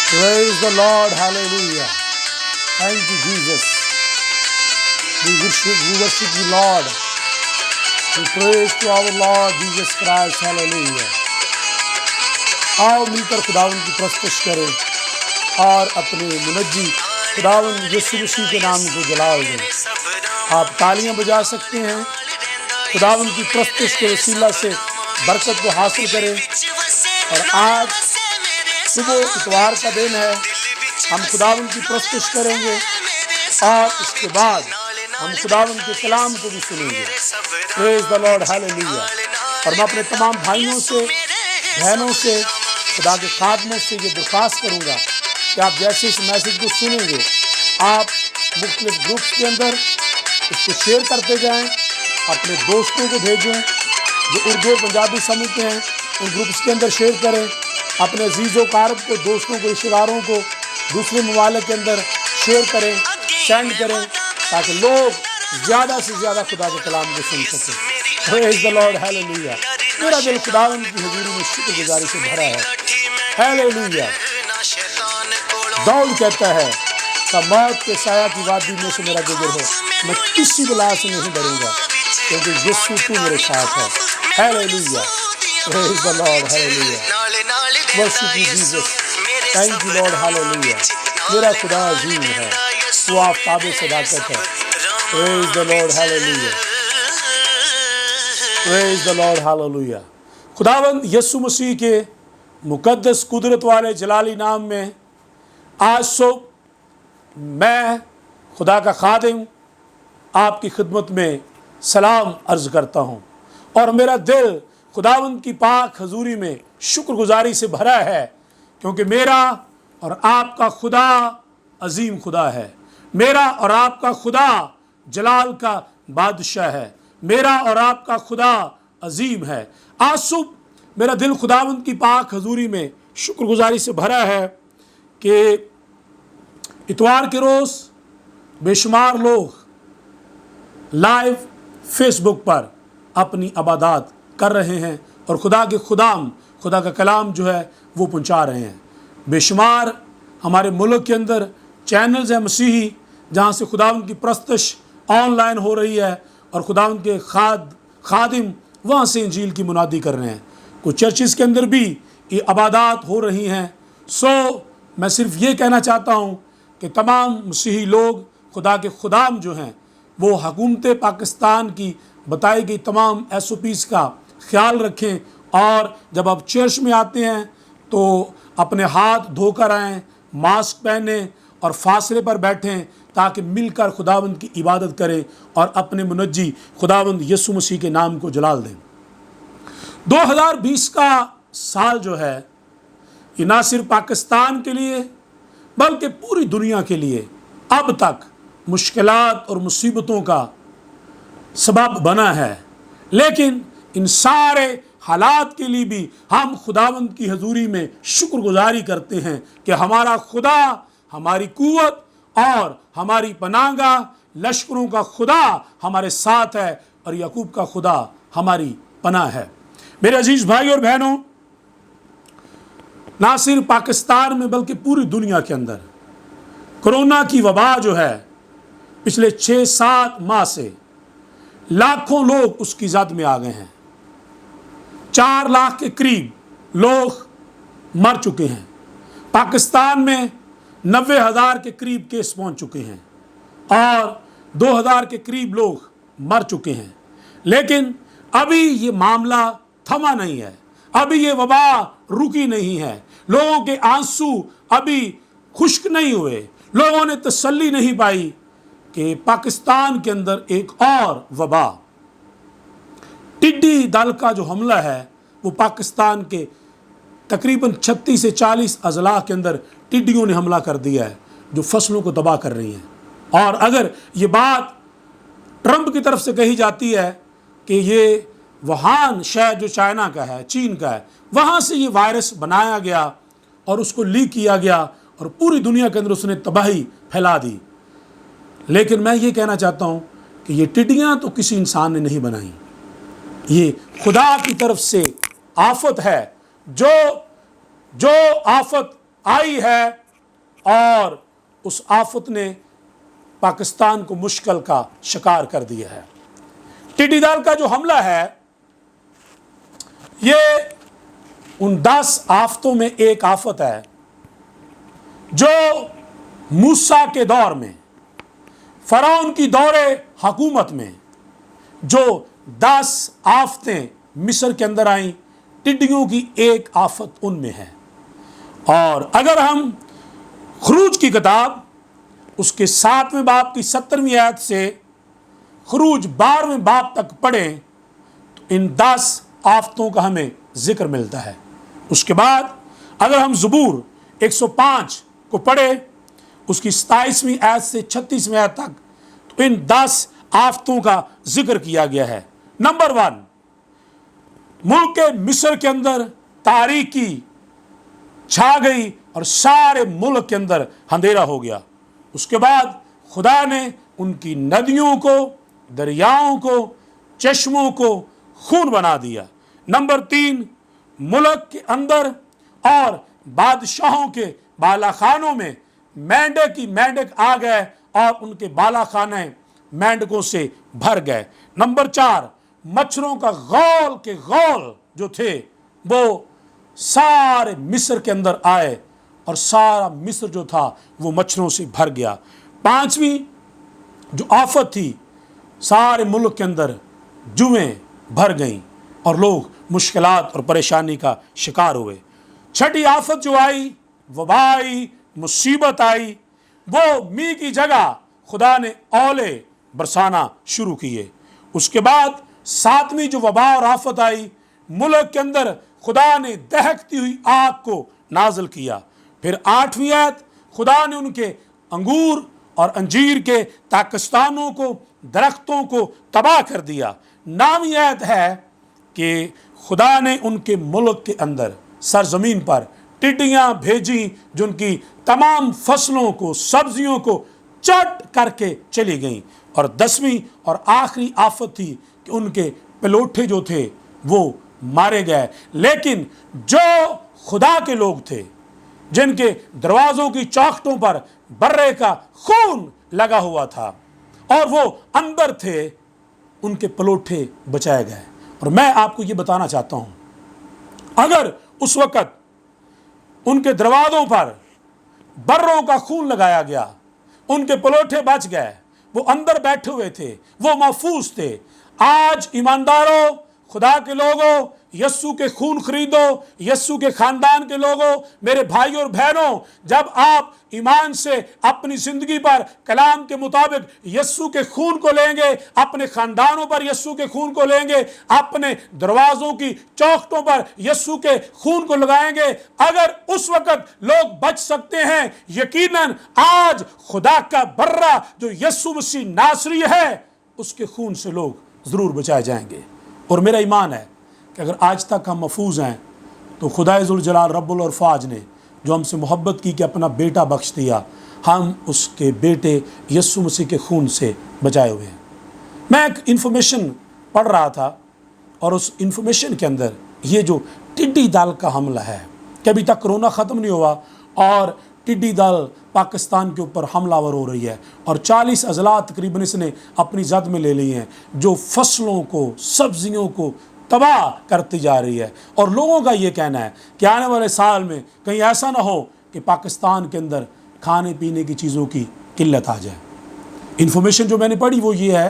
Praise the Lord. Hallelujah. Thank you, Jesus. We worship you, Lord. We praise to our Lord Jesus Christ. Hallelujah. आओ मिलकर खुदावन की प्रस्तुति करें और अपने मुनज्जी खुदावन यीशु मसीह के नाम को जलाल दें। आप तालियां बजा सकते हैं, खुदावन की प्रस्तुति के वसीला से बरकत को हासिल करें। और आज सुबह इतवार का दिन है, हम खुदावन की प्रस्तुति करेंगे और इसके बाद हम खुदावन के कलाम को भी सुनेंगे। Praise the Lord, hallelujah. और मैं अपने तमाम भाइयों से, बहनों से, खुदा के खादमों से ये दरख्वास्त करूंगा कि आप जैसे इस मैसेज को सुनेंगे, आप मुख्तलिफ ग्रुप्स के अंदर इसको शेयर करते जाएं, अपने दोस्तों को भेजें जो उर्दू और पंजाबी समझते हैं, उन ग्रुप्स के अंदर शेयर करें। अपने अजीज़ों कारब को, दोस्तों को, रिश्तेदारों को दूसरे ममालिक के अंदर शेयर करें, सेंड करें, ताकि लोग ज़्यादा से ज़्यादा खुदा के कलाम को सुन सकें। Praise the Lord, hallelujah. मेरा दिल खुदावन की हज़ूरी में शुक्रगुजारी से भरा है। हालेलुया। दाऊद कहता है कि मौत के साया की वादी में से मेरा गुजर हो, मैं किसी बला से नहीं डरूंगा, क्योंकि यीशु तू मेरे साथ है। Hallelujah. Praise the Lord, hallelujah. Worship you Jesus. Thank you Lord, hallelujah. मेरा खुदा अजीम है, वो आफ़ताब सदाकत है। Praise the Lord, hallelujah. Praise the Lord, hallelujah. खुदावंद यीशु मसीह के मुकद्दस कुदरत वाले जलाली नाम में आज सुबह मैं खुदा का खादिम आपकी खिदमत में सलाम अर्ज़ करता हूँ। और मेरा दिल खुदावंद की पाक हजूरी में शुक्रगुजारी से भरा है, क्योंकि मेरा और आपका खुदा अजीम खुदा है। मेरा और आपका खुदा जलाल का बादशाह है। मेरा और आपका खुदा अजीम है। आज सुबह मेरा दिल खुदावंद की पाक हजूरी में शुक्रगुजारी से भरा है कि इतवार के रोज़ बेशुमार लोग लाइव फेसबुक पर अपनी इबादत कर रहे हैं और खुदा के खुदा का कलाम जो है वो पहुंचा रहे हैं। बेशुमार हमारे मुल्क के अंदर चैनल्स हैं मसीही, जहां से खुदावंद की प्रस्तुति ऑनलाइन हो रही है और खुदावंद के खादिम वहां से इंजील की मुनादी कर रहे हैं। कुछ चर्चिज़ के अंदर भी ये इबादत हो रही हैं। मैं सिर्फ ये कहना चाहता हूँ कि तमाम मसीही लोग खुदा के खुदाम जो हैं वो हुकूमत पाकिस्तान की बताई गई तमाम SOPs का ख्याल रखें, और जब आप चर्च में आते हैं तो अपने हाथ धोकर आएँ, मास्क पहनें और फासले पर बैठें, ताकि मिलकर खुदावंद की इबादत करें और अपने मुनज्जी खुदावंद यीशु मसीह के नाम को जलाल दें। 2020 का साल जो है ये ना सिर्फ पाकिस्तान के लिए बल्कि पूरी दुनिया के लिए अब तक मुश्किलात और मुसीबतों का सबब बना है। लेकिन इन सारे हालात के लिए भी हम खुदावंद की हजूरी में शुक्रगुजारी करते हैं कि हमारा खुदा हमारी कुव्वत और हमारी पनाहगाह, लश्करों का खुदा हमारे साथ है और याकूब का खुदा हमारी पनाह है। मेरे अजीज भाई और बहनों, ना सिर्फ पाकिस्तान में बल्कि पूरी दुनिया के अंदर कोरोना की वबा जो है पिछले 6-7 माह से लाखों लोग उसकी ज़द में आ गए हैं। 4 लाख के करीब लोग मर चुके हैं। पाकिस्तान में 90,000 के करीब केस पहुंच चुके हैं और 2,000 के करीब लोग मर चुके हैं। लेकिन अभी ये मामला थमा नहीं है, अभी ये वबा रुकी नहीं है। लोगों के आंसू अभी खुश्क नहीं हुए। लोगों ने तसल्ली नहीं पाई कि पाकिस्तान के अंदर एक और वबा, टिड्डी दल का जो हमला है वो पाकिस्तान के तकरीबन 36 से 40 अजला के अंदर टिड्डियों ने हमला कर दिया है, जो फसलों को तबाह कर रही हैं। और अगर ये बात ट्रंप की तरफ से कही जाती है कि ये वुहान शहर जो चाइना का है, चीन का है, वहाँ से ये वायरस बनाया गया और उसको लीक किया गया और पूरी दुनिया के अंदर उसने तबाही फैला दी। लेकिन मैं ये कहना चाहता हूँ कि ये टिड्डियाँ तो किसी इंसान ने नहीं बनाई, ये खुदा की तरफ से आफत है। जो आफत आई है और उस आफत ने पाकिस्तान को मुश्किल का शिकार कर दिया है। टिड्डी दल का जो हमला है ये उन 10 आफतों में एक आफत है जो मूसा के दौर में, फरौन की दौरे हुकूमत में जो 10 आफतें मिस्र के अंदर आईं, टिड्डियों की एक आफत उनमें है। और अगर हम खरूज की किताब उसके 7वें बाब की 17वीं आयत से खरूज 12वें बाब तक पढ़ें तो इन 10 आफतों का हमें जिक्र मिलता है। उसके बाद अगर हम ज़बूर 105 को पढ़े उसकी 27वीं आयत से 36वीं आयत तक तो इन 10 आफतों का जिक्र किया गया है। नंबर 1, मुल्क मिस्र के अंदर तारीकी छा गई और सारे मुल्क के अंदर अंधेरा हो गया। उसके बाद खुदा ने उनकी नदियों को, दरियाओं को, चश्मों को खून बना दिया। नंबर 3, मुल्क के अंदर और बादशाहों के बालाखानों में मेंढक की मेंढक आ गए और उनके बालाखाने मेंढकों से भर गए। नंबर 4, मच्छरों का गौल के गौल जो थे वो सारे मिस्र के अंदर आए और सारा मिस्र जो था वो मच्छरों से भर गया। 5वीं जो आफत थी, सारे मुल्क के अंदर जुएं भर गईं और लोग मुश्किलात और परेशानी का शिकार हुए। 6ठी आफत जो आई, वबा आई, मुसीबत आई, वो मी की जगह खुदा ने औले बरसाना शुरू किए। उसके बाद 7वीं जो वबा और आफत आई, मुल्क के अंदर खुदा ने दहकती हुई आग को नाजिल किया। फिर 8वीं आयत, खुदा ने उनके अंगूर और अंजीर के ताकिस्तानों को, दरख्तों को तबाह कर दिया। 9वीं आयत है कि खुदा ने उनके मुल्क के अंदर सरजमीन पर टिड्डियां भेजी जो उनकी तमाम फसलों को, सब्जियों को चट करके चली गईं। और 10वीं और आखिरी आफत थी कि उनके पलोठे जो थे वो मारे गए। लेकिन जो खुदा के लोग थे, जिनके दरवाज़ों की चौखटों पर बर्रे का खून लगा हुआ था और वो अंदर थे, उनके पलोठे बचाए गए। और मैं आपको ये बताना चाहता हूँ, अगर उस वक़्त उनके दरवाज़ों पर बर्रों का खून लगाया गया, उनके पलोठे बच गए, वो अंदर बैठे हुए थे, वो महफूज थे। आज ईमानदारों, खुदा के लोगों, यस्सु के खून खरीदो, यस्सु के खानदान के लोगों, मेरे भाई और बहनों, जब आप ईमान से अपनी जिंदगी पर कलाम के मुताबिक यस्सु के खून को लेंगे, अपने खानदानों पर यस्सु के खून को लेंगे, अपने दरवाज़ों की चौखटों पर यस्सु के खून को लगाएंगे, अगर उस वक़्त लोग बच सकते हैं, यकीनन आज खुदा का बर्रा जो यस्सु मसीह नासरी है, उसके खून से लोग ज़रूर बचाए जाएंगे। और मेरा ईमान है कि अगर आज तक हम महफूज हैं तो खुदा ज़ुल जलाल रब्बुल अरफाज ने जो हमसे मोहब्बत की कि अपना बेटा बख्श दिया, हम उसके बेटे यस्सु मसीह के खून से बचाए हुए हैं। मैं एक इन्फॉर्मेशन पढ़ रहा था और उस इन्फॉर्मेशन के अंदर ये जो टिड्डी दल का हमला है कि अभी तक कोरोना ख़त्म नहीं हुआ और टिड्डी दल पाकिस्तान के ऊपर हमलावर हो रही है और 40 अजला तकरीबन इसने अपनी जद में ले ली हैं जो फसलों को, सब्जियों को तबाह करती जा रही है। और लोगों का ये कहना है कि आने वाले साल में कहीं ऐसा ना हो कि पाकिस्तान के अंदर खाने पीने की चीज़ों की किल्लत आ जाए। इन्फॉर्मेशन जो मैंने पढ़ी वो ये है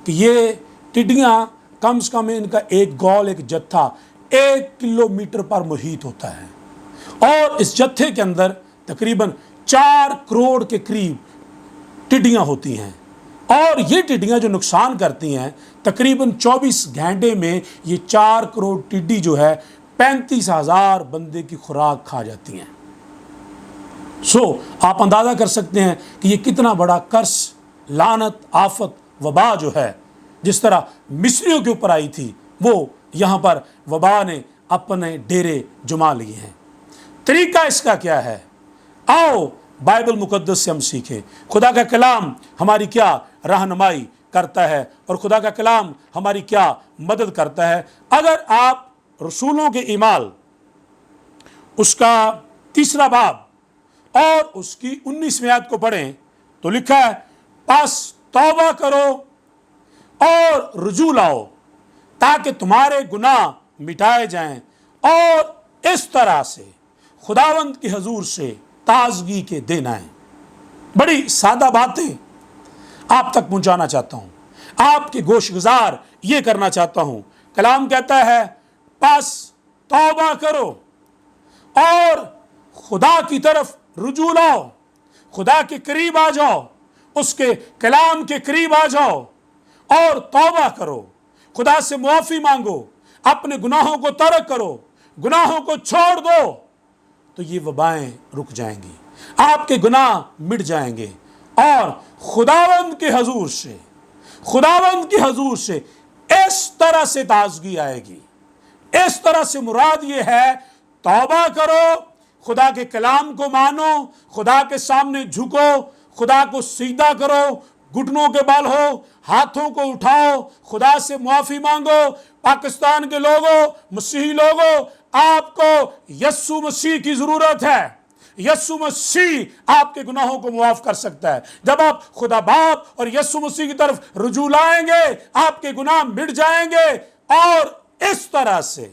कि ये टिड्डियाँ कम से कम इनका एक गौल, एक जत्था 1 किलोमीटर पर मुहित होता है और इस जत्थे के अंदर तकरीबन 4 करोड़ के करीब टिड्डियाँ होती हैं। और ये टिड्डियाँ जो नुकसान करती हैं, तकरीबन 24 घंटे में ये 4 करोड़ टिड्डी जो है 35,000 बंदे की खुराक खा जाती हैं। आप अंदाज़ा कर सकते हैं कि ये कितना बड़ा कर्स, लानत, आफत, वबा जो है, जिस तरह मिस्रियों के ऊपर आई थी, वो यहाँ पर वबा ने अपने डेरे जुमा लिए हैं। तरीका इसका क्या है? आओ बाइबल मुकद्दस से हम सीखें खुदा का कलाम हमारी क्या रहनुमाई करता है और खुदा का कलाम हमारी क्या मदद करता है। अगर आप रसूलों के ईमाल उसका 3रा बाब और उसकी 19वीं आयत को पढ़ें तो लिखा है, बस तौबा करो और रुजू लाओ ताकि तुम्हारे गुनाह मिटाए जाएं और इस तरह से खुदावंद की हजूर से ताजगी के दिन आए। बड़ी सादा बातें आप तक पहुंचाना चाहता हूं, आपके गोशगुजार ये करना चाहता हूं। कलाम कहता है, बस तौबा करो और खुदा की तरफ रुजू लाओ, खुदा के करीब आ जाओ, उसके कलाम के करीब आ जाओ और तौबा करो, खुदा से मुआफ़ी मांगो, अपने गुनाहों को तर्क करो, गुनाहों को छोड़ दो, तो ये वबाएं रुक जाएंगी, आपके गुनाह मिट जाएंगे और खुदावंद के हजूर से, खुदावंद की हजूर से इस तरह से ताजगी आएगी। इस तरह से मुराद ये है, तौबा करो, खुदा के कलाम को मानो, खुदा के सामने झुको, खुदा को सीधा करो, घुटनों के बल हो, हाथों को उठाओ, खुदा से मुआफ़ी मांगो। पाकिस्तान के लोगों, मसीही लोगों, आपको यस्सु मसीह की ज़रूरत है। यस्सु मसीह आपके गुनाहों को मुआफ़ कर सकता है। जब आप खुदा बाप और यस्सु मसीह की तरफ रुजू लाएंगे, आपके गुनाह मिट जाएंगे और इस तरह से,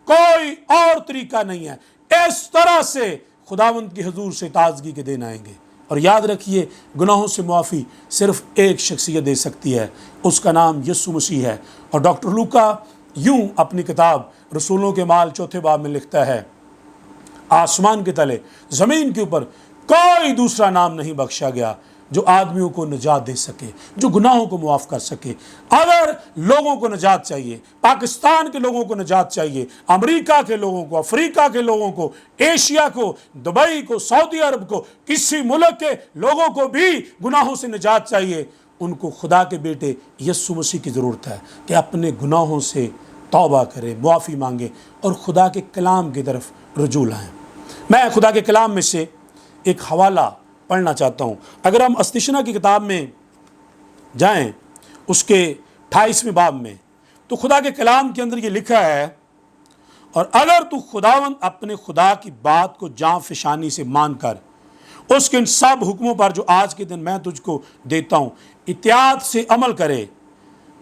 कोई और तरीका नहीं है, इस तरह से खुदावंद की हजूर से ताजगी के दिन आएंगे। और याद रखिए, गुनाहों से मुआफ़ी सिर्फ एक शख्सियत दे सकती है, उसका नाम यस्सु मसीह है। और डॉक्टर लूका यूं अपनी किताब रसूलों के माल 4 बाब में लिखता है, आसमान के तले ज़मीन के ऊपर कोई दूसरा नाम नहीं बख्शा गया जो आदमियों को निजात दे सके, जो गुनाहों को मुआफ़ कर सके। अगर लोगों को निजात चाहिए, पाकिस्तान के लोगों को निजात चाहिए, अमेरिका के लोगों को, अफ्रीका के लोगों को, एशिया को, दुबई को, सऊदी अरब को, किसी मुल्क के लोगों को भी गुनाहों से निजात चाहिए, उनको खुदा के बेटे यस्सु मसीह की ज़रूरत है कि अपने गुनाहों से तौबा करें, मुआफ़ी मांगे और खुदा के कलाम की तरफ रुजू लाएँ। मैं खुदा के कलाम में से एक हवाला पढ़ना चाहता हूँ। अगर हम अस्तिशना की किताब में जाएं, उसके 28वें बाब में, तो खुदा के कलाम के अंदर ये लिखा है, और अगर तू खुदावंद अपने खुदा की बात को जाँ फिशानी से मानकर उसके इन सब हुक्मों पर जो आज के दिन मैं तुझको देता हूँ इत्याद से अमल करे,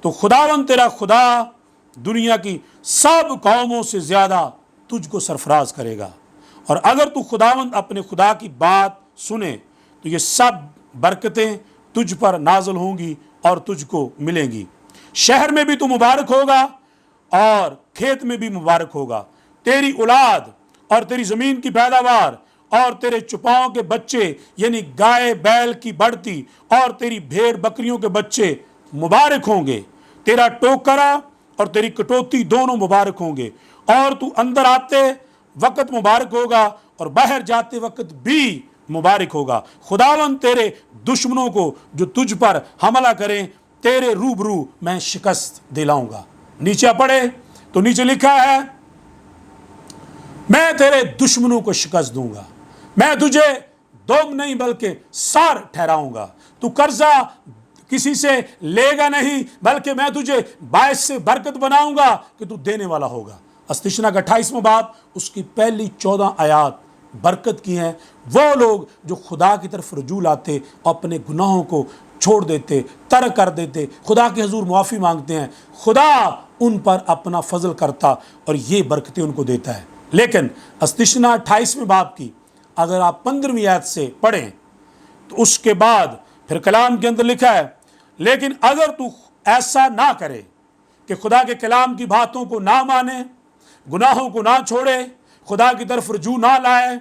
तो खुदावंद तेरा खुदा दुनिया की सब कौमों से ज़्यादा तुझको सरफराज करेगा। और अगर तू खुदावंद अपने खुदा की बात सुने तो ये सब बरकतें तुझ पर नाज़िल होंगी और तुझको मिलेंगी। शहर में भी तू मुबारक होगा और खेत में भी मुबारक होगा। तेरी औलाद और तेरी ज़मीन की पैदावार और तेरे चुपाओं के बच्चे यानी गाय बैल की बढ़ती और तेरी भेड़ बकरियों के बच्चे मुबारक होंगे। तेरा टोकरा और तेरी कटौती दोनों मुबारक होंगे और तू अंदर आते वक्त मुबारक होगा और बाहर जाते वक्त भी मुबारक होगा। खुदावंद तेरे दुश्मनों को जो तुझ पर हमला करें तेरे रूबरू मैं शिकस्त दिलाऊंगा। नीचे पढ़े तो नीचे लिखा है, मैं तेरे दुश्मनों को शिकस्त दूंगा, मैं तुझे दोम नहीं बल्कि सार ठहराऊंगा। तू कर्जा किसी से लेगा नहीं बल्कि मैं तुझे बायस से बरकत बनाऊंगा कि तू देने वाला होगा। अस्तिशना का 28वां बाब उसकी पहली 14 आयात बरकत की हैं। वो लोग जो खुदा की तरफ रुजू लाते, अपने गुनाहों को छोड़ देते, तर्क कर देते, खुदा के हजूर मुआफ़ी मांगते हैं, खुदा उन पर अपना फजल करता और ये बरकतें उनको देता है। लेकिन अस्तिशना 28वें बाब की अगर आप 15वीं आयत से पढ़ें तो उसके बाद फिर कलाम के अंदर लिखा है, लेकिन अगर तू ऐसा ना करे कि खुदा के कलाम की बातों को ना माने, गुनाहों को ना छोड़े, खुदा की तरफ रुजू ना लाए,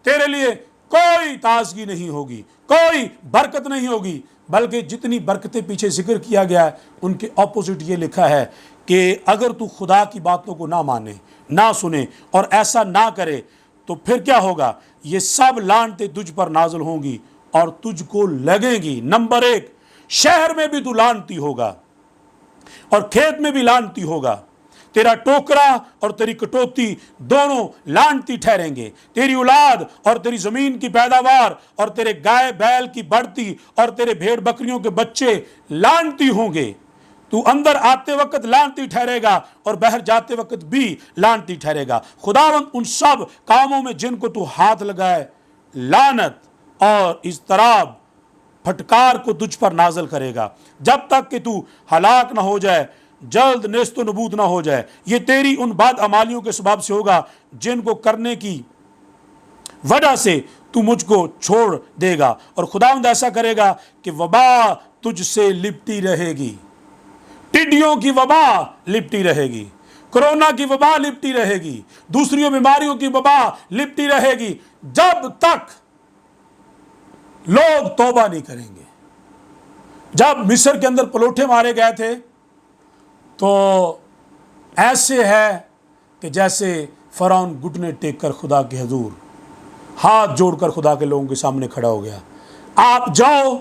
तेरे लिए कोई ताजगी नहीं होगी, कोई बरकत नहीं होगी, बल्कि जितनी बरकतें पीछे जिक्र किया गया है उनके ऑपोजिट ये लिखा है कि अगर तू खुदा की बातों को ना माने, ना सुने और ऐसा ना करे तो फिर क्या होगा, ये सब लानतें तुझ पर नाज़िल होंगी और तुझको लगेंगी। नंबर 1, शहर में भी तू लानती होगा और खेत में भी लानती होगा। तेरा टोकरा और तेरी कटौती दोनों लानती ठहरेंगे। तेरी औलाद और तेरी ज़मीन की पैदावार और तेरे गाय बैल की बढ़ती और तेरे भेड़ बकरियों के बच्चे लानती होंगे। तू अंदर आते वक्त लानती ठहरेगा और बाहर जाते वक्त भी लानती ठहरेगा। खुदावंद उन सब कामों में जिनको तू हाथ लगाए लानत और इज़्तिराब फटकार को तुझ पर नाज़िल करेगा, जब तक कि तू हलाक ना हो जाए, जल्द नेस्तो नबूद ना हो जाए। ये तेरी उन बदअमालियों के सबब से होगा जिनको करने की वजह से तू मुझको छोड़ देगा, और खुदावंद ऐसा करेगा कि वबा तुझसे लिपटी रहेगी। टिड्डियों की वबा लिपटी रहेगी, कोरोना की वबा लिपटी रहेगी, दूसरी बीमारियों की वबा लिपटी रहेगी, जब तक लोग तौबा नहीं करेंगे। जब मिस्र के अंदर पलोठे मारे गए थे तो ऐसे है कि जैसे फरौन घुटने टेक कर खुदा के हजूर हाथ जोड़कर खुदा के लोगों के सामने खड़ा हो गया। आप जाओ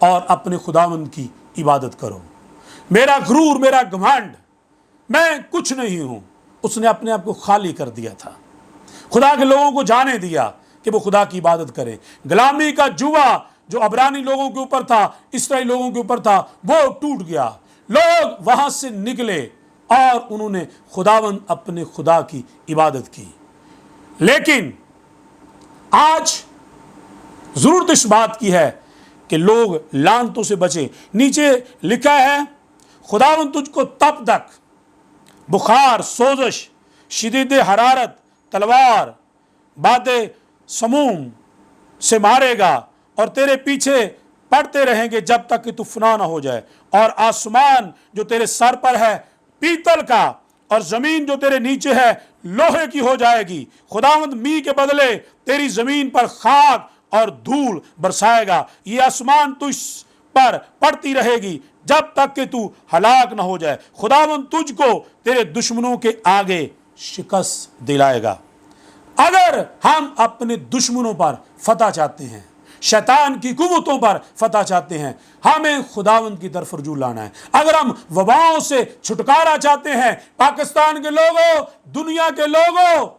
और अपने खुदावंद की इबादत करो। मेरा गुरूर, मेरा घमंड, मैं कुछ नहीं हूं, उसने अपने आप को खाली कर दिया था। खुदा के लोगों को जाने दिया कि वो खुदा की इबादत करें। गुलामी का जुआ जो अबरानी लोगों के ऊपर था, इस्राएली लोगों के ऊपर था, वो टूट गया। लोग वहां से निकले और उन्होंने खुदावंद अपने खुदा की इबादत की। लेकिन आज जरूरत इस बात की है कि लोग लानतों से बचें। नीचे लिखा है, खुदावंद तुझको तब तक बुखार, सोजश, शिदीद हरारत, तलवार, बादे समूम से मारेगा और तेरे पीछे पड़ते रहेंगे जब तक कि तू फना ना हो जाए। और आसमान जो तेरे सर पर है पीतल का, और जमीन जो तेरे नीचे है लोहे की हो जाएगी। खुदावंद मी के बदले तेरी जमीन पर खाक और धूल बरसाएगा। ये आसमान तुझ पर पड़ती रहेगी जब तक कि तू हलाक ना हो जाए। खुदावंद तुझको तेरे दुश्मनों के आगे शिकस्त दिलाएगा। अगर हम अपने दुश्मनों पर फतह चाहते हैं, शैतान की कुव्वतों पर फतह चाहते हैं, हमें खुदावंद की तरफ रुजू लाना है। अगर हम वबाओं से छुटकारा चाहते हैं, पाकिस्तान के लोगों, दुनिया के लोगों,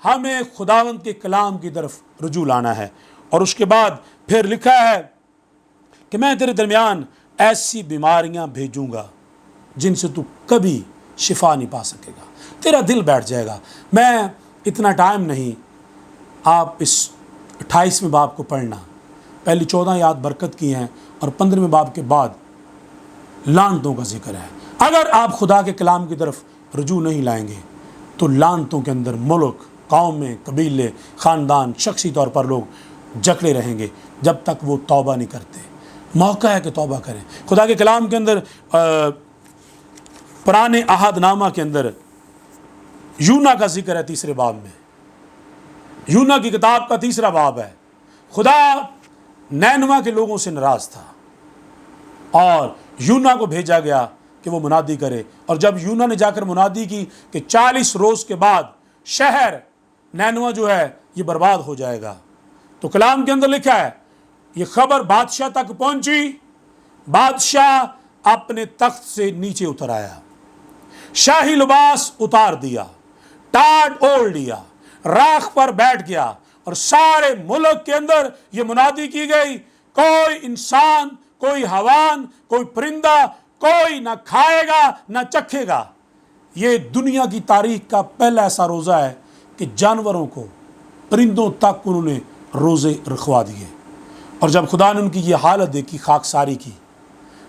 हमें खुदावंद के कलाम की तरफ रुजू लाना है। और उसके बाद फिर लिखा है कि मैं तेरे दरमियान ऐसी बीमारियां भेजूंगा जिनसे तू कभी शिफा नहीं पा सकेगा। तेरा दिल बैठ जाएगा। मैं इतना टाइम नहीं, आप इस 28वें बाब को पढ़ना, पहली 14 याद बरकत की हैं और 15वें बाब के बाद लानतों का जिक्र है। अगर आप खुदा के कलाम की तरफ रुजू नहीं लाएंगे तो लानतों के अंदर मुल्क, कौमें, कबीले, ख़ानदान, शख्सी तौर पर लोग जकड़े रहेंगे जब तक वो तौबा नहीं करते। मौका है कि तौबा करें। खुदा के कलाम के अंदर पुराने अहदनामा के अंदर यूना का जिक्र है 3 बाब में। यूना की किताब का 3 बाब है। खुदा नैनवा के लोगों से नाराज था और यूना को भेजा गया कि वो मुनादी करे। और जब यूना ने जाकर मुनादी की कि 40 रोज के बाद शहर नैनवा जो है ये बर्बाद हो जाएगा, तो कलाम के अंदर लिखा है ये खबर बादशाह तक पहुंची। बादशाह अपने तख्त से नीचे उतर आया, शाही लिबास उतार दिया, टाट ओढ़ लिया, राख पर बैठ गया और सारे मुल्क के अंदर ये मुनादी की गई, कोई इंसान, कोई हवान, कोई परिंदा, कोई ना खाएगा ना चखेगा। ये दुनिया की तारीख का पहला ऐसा रोज़ा है कि जानवरों को, परिंदों तक उन्होंने रोज़े रखवा दिए। और जब खुदा ने उनकी ये हालत देखी, खाकसारी की,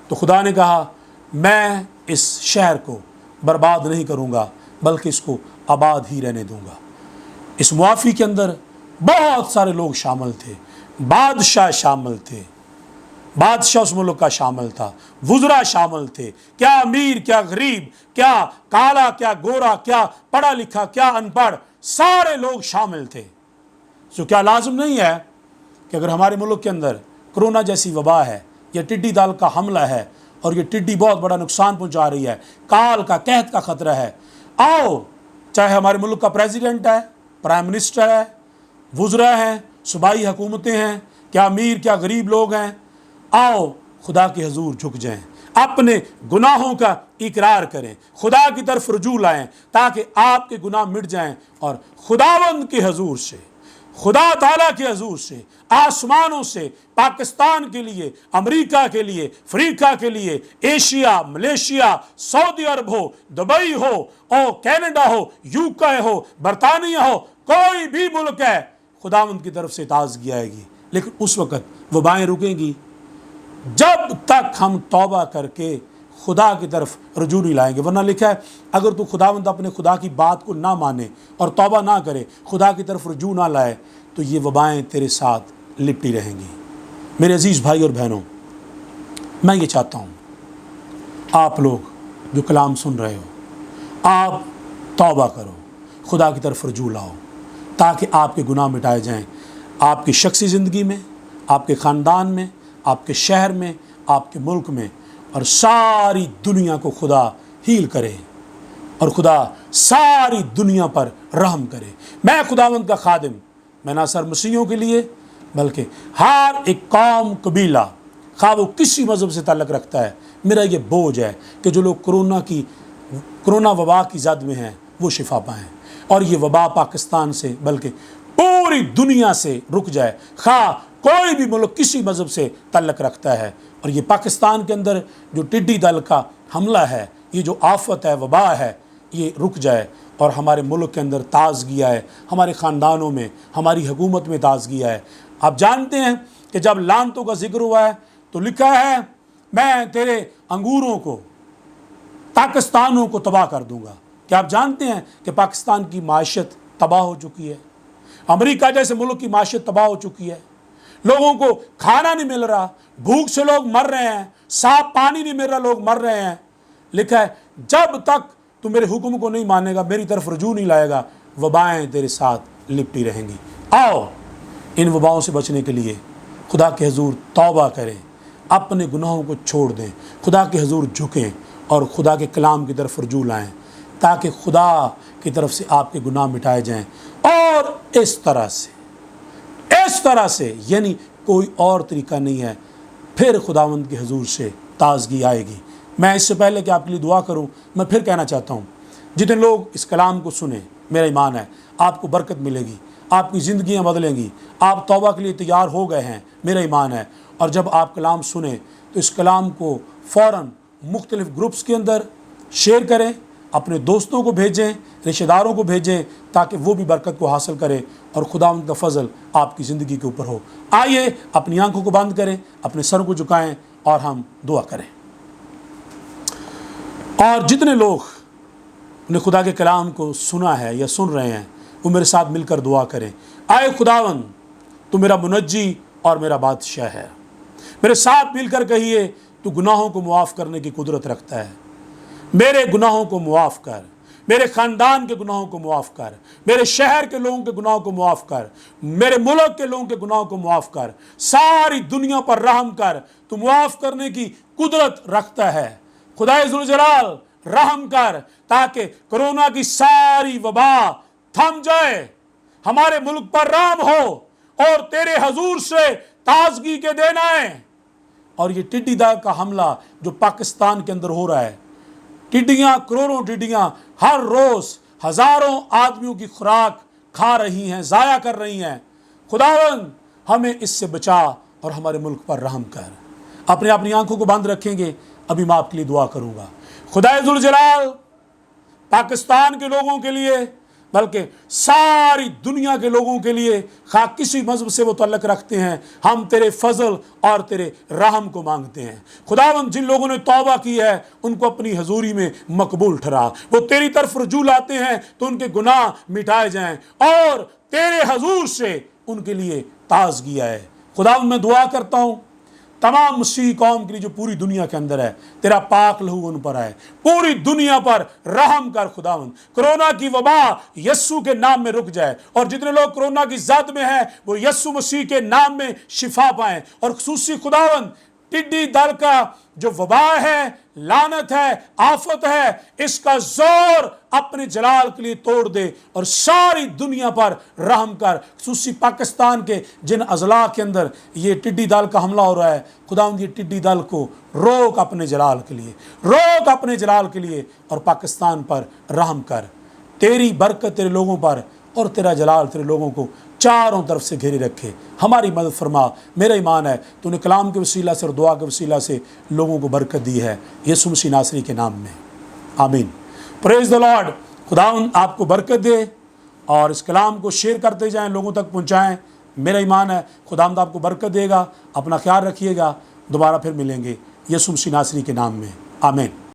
तो खुदा ने कहा मैं इस शहर को बर्बाद नहीं करूँगा बल्कि इसको आबाद ही रहने दूँगा। इस मुआफ़ी के अंदर बहुत सारे लोग शामिल थे, बादशाह शामिल थे, बादशाह उस मुल्क का शामिल था, वुज़रा शामिल थे, क्या अमीर क्या गरीब, क्या काला क्या गोरा, क्या पढ़ा लिखा क्या अनपढ़, सारे लोग शामिल थे। तो क्या लाजिम नहीं है कि अगर हमारे मुल्क के अंदर कोरोना जैसी वबा है या टिड्डी दल का हमला है और ये टिड्डी बहुत बड़ा नुकसान पहुंचा रही है, काल का कहत का ख़तरा है, आओ, चाहे हमारे मुल्क का प्रेसिडेंट है, प्राइम मिनिस्टर है, वुज़रा हैं, सूबाई हुकूमतें हैं, क्या अमीर क्या गरीब लोग हैं, आओ खुदा के हजूर झुक जाएं, अपने गुनाहों का इकरार करें, खुदा की तरफ रुजू लाएं ताकि आपके गुनाह मिट जाएं और खुदावंद के हजूर से, खुदा ताला के हजूर से, आसमानों से पाकिस्तान के लिए, अमेरिका के लिए, अफ्रीका के लिए, एशिया, मलेशिया, सऊदी अरब हो, दुबई हो, कनाडा हो, यूके हो, बरतानिया हो, कोई भी मुल्क है, खुदावंद की तरफ से ताज़गी आएगी। लेकिन उस वक़्त वबाएँ रुकेंगी जब तक हम तौबा करके खुदा की तरफ रजू नहीं लाएंगे। वरना लिखा है, अगर तू खुदावंद अपने खुदा की बात को ना माने और तौबा ना करे, खुदा की तरफ रजू ना लाए, तो ये वबाएँ तेरे साथ लिपटी रहेंगी। मेरे अजीज़ भाई और बहनों, मैं ये चाहता हूँ आप लोग जो कलाम सुन रहे हो, आप तौबा करो, खुदा की तरफ रजू लाओ, ताकि आपके गुनाह मिटाए जाएं। आपकी शख्सी ज़िंदगी में, आपके ख़ानदान में, आपके शहर में, आपके मुल्क में, और सारी दुनिया को खुदा हील करे और खुदा सारी दुनिया पर रहम करे। मैं खुदावंद का खादिम, मैं ना सिर्फ मसीहियों के लिए बल्कि हर एक कौम कबीला, खा वो किसी मज़हब से ताल्लुक़ रखता है, मेरा ये बोझ है कि जो लोग कोरोना वबा की जद में हैं वो शिफा पाएँ, और ये वबा पाकिस्तान से बल्कि पूरी दुनिया से रुक जाए। खा कोई भी मुल्क किसी मज़हब से ताल्लुक़ रखता है, और ये पाकिस्तान के अंदर जो टिड्डी दल का हमला है, ये जो आफत है, वबा है, ये रुक जाए और हमारे मुल्क के अंदर ताज़गी आए, हमारे ख़ानदानों में, हमारी हुकूमत में ताज़गी आए। आप जानते हैं कि जब लानतों का जिक्र हुआ है तो लिखा है, मैं तेरे अंगूरों को, पाकिस्तानों को तबाह कर दूंगा। क्या आप जानते हैं कि पाकिस्तान की माशत तबाह हो चुकी है? अमेरिका जैसे मुल्क की माशत तबाह हो चुकी है। लोगों को खाना नहीं मिल रहा, भूख से लोग मर रहे हैं, साफ पानी नहीं मिल रहा, लोग मर रहे हैं। लिखा है, जब तक तू मेरे हुक्म को नहीं मानेगा, मेरी तरफ रजू नहीं लाएगा, वबाएँ तेरे साथ लिपटी रहेंगी। आओ इन वबाओं से बचने के लिए खुदा के हुजूर तौबा करें, अपने गुनाहों को छोड़ दें, खुदा के हुजूर झुकें और खुदा के कलाम की तरफ रजू लाएँ, ताकि खुदा की तरफ से आपके गुनाह मिटाए जाएं। और इस तरह से यानी कोई और तरीका नहीं है, फिर खुदावंद के हुजूर से ताज़गी आएगी। मैं इससे पहले कि आपके लिए दुआ करूं, मैं फिर कहना चाहता हूं, जितने लोग इस कलाम को सुने, मेरा ईमान है आपको बरकत मिलेगी, आपकी ज़िंदगियां बदलेंगी, आप तौबा के लिए तैयार हो गए हैं, मेरा ईमान है। और जब आप कलाम सुने तो इस कलाम को फ़ौरन मुख्तलिफ़ ग्रुप्स के अंदर शेयर करें, अपने दोस्तों को भेजें, रिश्तेदारों को भेजें, ताकि वो भी बरकत को हासिल करें और खुदावंद का फजल आपकी ज़िंदगी के ऊपर हो। आइए अपनी आंखों को बंद करें, अपने सर को झुकाएं और हम दुआ करें। और जितने लोग ने खुदा के कलाम को सुना है या सुन रहे हैं, वो मेरे साथ मिलकर दुआ करें। आए खुदावंद, तू मेरा मुनज्जी और मेरा बादशाह है। मेरे साथ मिलकर कहिए, तू गुनाहों को मुआफ़ करने की कुदरत रखता है। मेरे गुनाहों को मुआफ़ कर, मेरे ख़ानदान के गुनाहों को मुआफ़ कर, मेरे शहर के लोगों के गुनाहों को मुआफ़ कर, मेरे मुल्क के लोगों के गुनाहों को मुआफ़ कर, सारी दुनिया पर रहम कर। तू मुआफ़ करने की कुदरत रखता है। खुदाए ज़ुल जलाल, रहम कर ताकि कोरोना की सारी वबा थम जाए, हमारे मुल्क पर रहम हो और तेरे हजूर से ताज़गी के दिन आए। और ये टिड्डी दल का हमला जो पाकिस्तान के अंदर हो रहा है, टिड्डियाँ, करोड़ों टिड्डियाँ हर रोज़ हज़ारों आदमियों की खुराक खा रही हैं, ज़ाया कर रही हैं। खुदावंद, हमें इससे बचा और हमारे मुल्क पर रहम कर। अपने अपनी आंखों को बंद रखेंगे, अभी मैं आपके लिए दुआ करूँगा। खुदाए ज़ुल जलाल, पाकिस्तान के लोगों के लिए बल्कि सारी दुनिया के लोगों के लिए, खा किसी मज़हब से वो तल्लक रखते हैं, हम तेरे फजल और तेरे रहम को मांगते हैं। खुदावंद, जिन लोगों ने तौबा की है उनको अपनी हजूरी में मकबूल ठहरा। वो तेरी तरफ रजू लाते हैं तो उनके गुनाह मिटाए जाएं और तेरे हजूर से उनके लिए ताज़गी आए। खुदावंद, मैं दुआ करता हूँ तमाम मसीही कौम के लिए जो पूरी दुनिया के अंदर है, तेरा पाक लहू उन पर आए, पूरी दुनिया पर रहम कर। खुदावंद, कोरोना की वबा यस्सु के नाम में रुक जाए और जितने लोग कोरोना की जद में हैं वो यस्सु मसीह के नाम में शिफा पाएं। और खुसूसी खुदावंद, टिड्डी दल का जो वबा है, लानत है, आफत है, इसका जोर अपने जलाल के लिए तोड़ दे और सारी दुनिया पर रहम कर। खुसूसी पाकिस्तान के जिन अजला के अंदर ये टिड्डी दल का हमला हो रहा है, खुदावंद, ये टिड्डी दल को रोक अपने जलाल के लिए, रोक अपने जलाल के लिए और पाकिस्तान पर रहम कर। तेरी बरकत तेरे लोगों पर और तेरा जलाल तेरे लोगों को चारों तरफ से घेरे रखे। हमारी मदद फरमा। मेरा ईमान है तूने कलाम के वसीला से और दुआ के वसीला से लोगों को बरकत दी है, यीशु मसीह नासरी के नाम में, आमीन। Praise the Lord. खुदावंद आपको बरकत दे اور اس کلام کو شیئر کرتے جائیں، لوگوں تک پہنچائیں۔ میرا ایمان ہے خداوند آپ کو برکت دے گا۔ اپنا خیال رکھیے گا، دوبارہ پھر ملیں گے یسوع مسیح ناصری کے نام میں، آمین۔